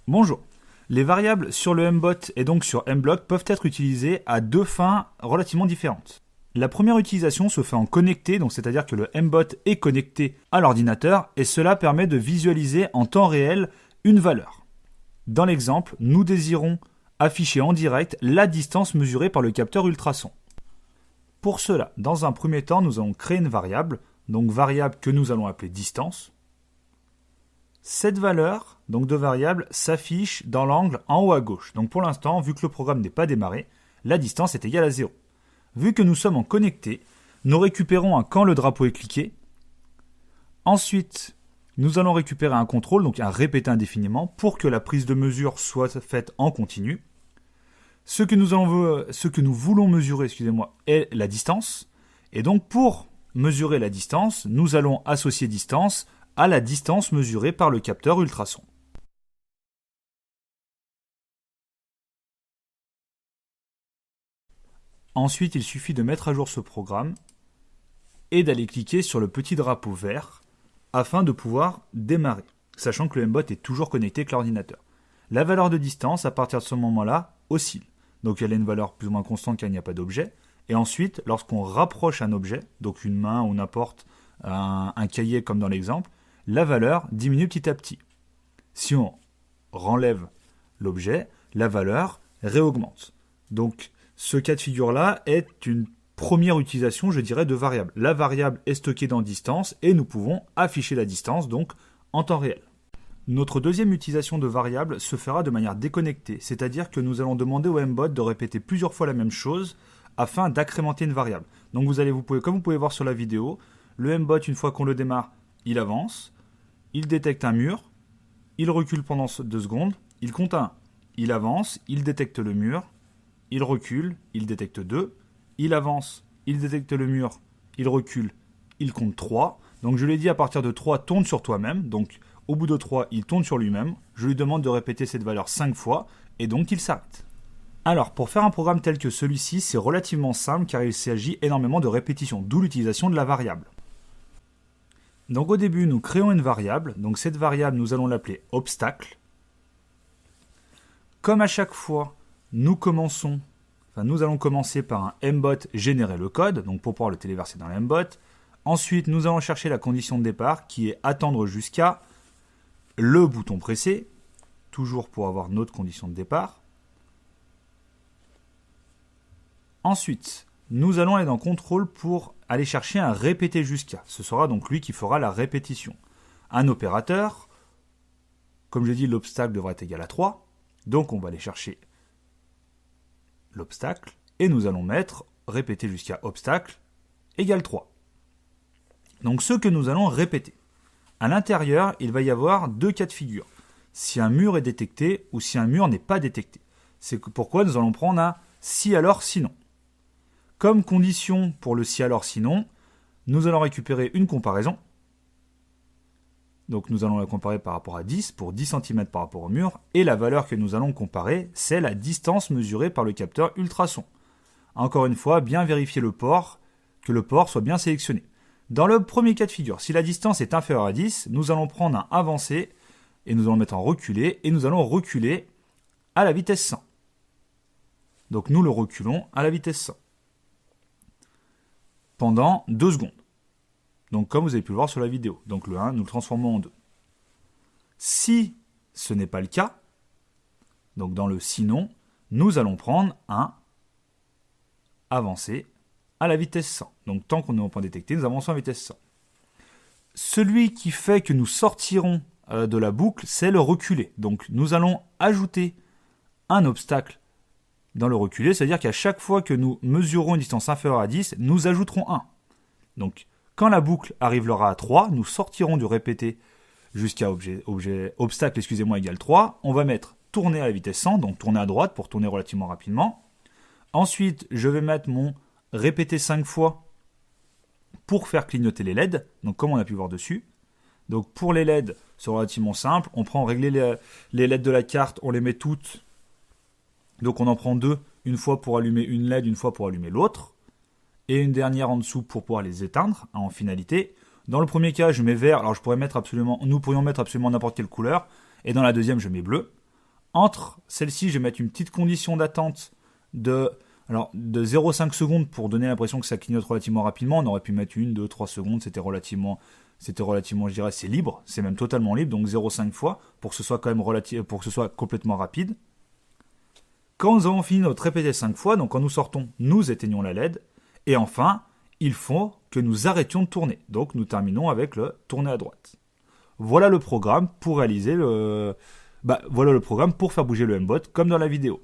Bonjour. Les variables sur le mbot et donc sur mblock peuvent être utilisées à deux fins relativement différentes. La première utilisation se fait en connecté, donc c'est-à-dire que le mbot est connecté à l'ordinateur et cela permet de visualiser en temps réel une valeur. Dans l'exemple, nous désirons afficher en direct la distance mesurée par le capteur ultrason. Pour cela, dans un premier temps, nous allons créer une variable, donc variable que nous allons appeler distance. Cette valeur, donc de variable, s'affiche dans l'angle en haut à gauche. Donc pour l'instant, vu que le programme n'est pas démarré, la distance est égale à 0. Vu que nous sommes en connecté, nous récupérons un quand le drapeau est cliqué. Ensuite, nous allons récupérer un contrôle, donc un répété indéfiniment, pour que la prise de mesure soit faite en continu. Ce que nous voulons mesurer, est la distance. Et donc pour mesurer la distance, nous allons associer distance à la distance mesurée par le capteur ultrason. Ensuite, il suffit de mettre à jour ce programme et d'aller cliquer sur le petit drapeau vert afin de pouvoir démarrer, sachant que le mbot est toujours connecté avec l'ordinateur. La valeur de distance, à partir de ce moment-là, oscille. Donc elle a une valeur plus ou moins constante car il n'y a pas d'objet. Et ensuite, lorsqu'on rapproche un objet, donc une main ou n'importe un cahier comme dans l'exemple, la valeur diminue petit à petit. Si on renlève l'objet, la valeur réaugmente. Donc ce cas de figure-là est une première utilisation, je dirais, de variable. La variable est stockée dans distance et nous pouvons afficher la distance donc en temps réel. Notre deuxième utilisation de variable se fera de manière déconnectée, c'est-à-dire que nous allons demander au mbot de répéter plusieurs fois la même chose afin d'accrémenter une variable. Donc comme vous pouvez voir sur la vidéo, le mbot, une fois qu'on le démarre, il avance, il détecte un mur, il recule pendant 2 secondes, il compte 1, il avance, il détecte le mur, il recule, il détecte 2, il avance, il détecte le mur, il recule, il compte 3. Donc je lui ai dit à partir de 3, tourne sur toi-même. Donc au bout de 3, il tourne sur lui-même. Je lui demande de répéter cette valeur 5 fois et donc il s'arrête. Alors pour faire un programme tel que celui-ci, c'est relativement simple car il s'agit énormément de répétitions, d'où l'utilisation de la variable. Donc au début, nous créons une variable. Donc cette variable, nous allons l'appeler obstacle. Comme à chaque fois, nous allons commencer par un mbot générer le code, donc pour pouvoir le téléverser dans le mbot. Ensuite, nous allons chercher la condition de départ qui est attendre jusqu'à le bouton pressé, toujours pour avoir notre condition de départ. Ensuite, nous allons aller dans contrôle pour aller chercher un répété jusqu'à. Ce sera donc lui qui fera la répétition. Un opérateur, comme je dis, l'obstacle devrait être égal à 3. Donc on va aller chercher l'obstacle et nous allons mettre répéter jusqu'à obstacle égale 3. Donc ce que nous allons répéter. À l'intérieur, il va y avoir 2 cas de figure. Si un mur est détecté ou si un mur n'est pas détecté. C'est pourquoi nous allons prendre un si alors sinon. Comme condition pour le si alors sinon, nous allons récupérer une comparaison. Donc nous allons la comparer par rapport à 10 pour 10 cm par rapport au mur. Et la valeur que nous allons comparer, c'est la distance mesurée par le capteur ultrason. Encore une fois, bien vérifier que le port soit bien sélectionné. Dans le premier cas de figure, si la distance est inférieure à 10, nous allons prendre un avancé et nous allons le mettre en reculé et nous allons reculer à la vitesse 100. Donc nous le reculons à la vitesse 100 pendant 2 secondes. Donc comme vous avez pu le voir sur la vidéo. Donc le 1, nous le transformons en 2. Si ce n'est pas le cas, donc dans le sinon, nous allons prendre un avancé à la vitesse 100. Donc tant qu'on est au point détecté, nous avançons à la vitesse 100. Celui qui fait que nous sortirons de la boucle, c'est le reculé. Donc nous allons ajouter un obstacle dans le reculé, c'est-à-dire qu'à chaque fois que nous mesurerons une distance inférieure à 10, nous ajouterons 1. Donc quand la boucle arrivera à 3, nous sortirons du répété jusqu'à obstacle égale 3. On va mettre tourner à la vitesse 100, donc tourner à droite pour tourner relativement rapidement. Ensuite, je vais mettre mon répété 5 fois pour faire clignoter les LED, donc comme on a pu voir dessus. Donc pour les LED, c'est relativement simple. On régler les LED de la carte, on les met toutes. Donc on en prend 2, une fois pour allumer une LED, une fois pour allumer l'autre. Et une dernière en dessous pour pouvoir les éteindre en finalité. Dans le premier cas, je mets vert. Alors nous pourrions mettre absolument n'importe quelle couleur. Et dans la deuxième, je mets bleu. Entre celle-ci, je vais mettre une petite condition d'attente de 0,5 secondes pour donner l'impression que ça clignote relativement rapidement. On aurait pu mettre 1, 2, 3 secondes, c'était relativement, je dirais, c'est libre, c'est même totalement libre, donc 0,5 fois pour que ce soit quand même pour que ce soit complètement rapide. Quand nous avons fini notre répété 5 fois, donc quand nous sortons, nous éteignons la LED. Et enfin, il faut que nous arrêtions de tourner. Donc nous terminons avec le tourner à droite. Voilà le programme pour réaliser voilà le programme pour faire bouger le M-Bot comme dans la vidéo.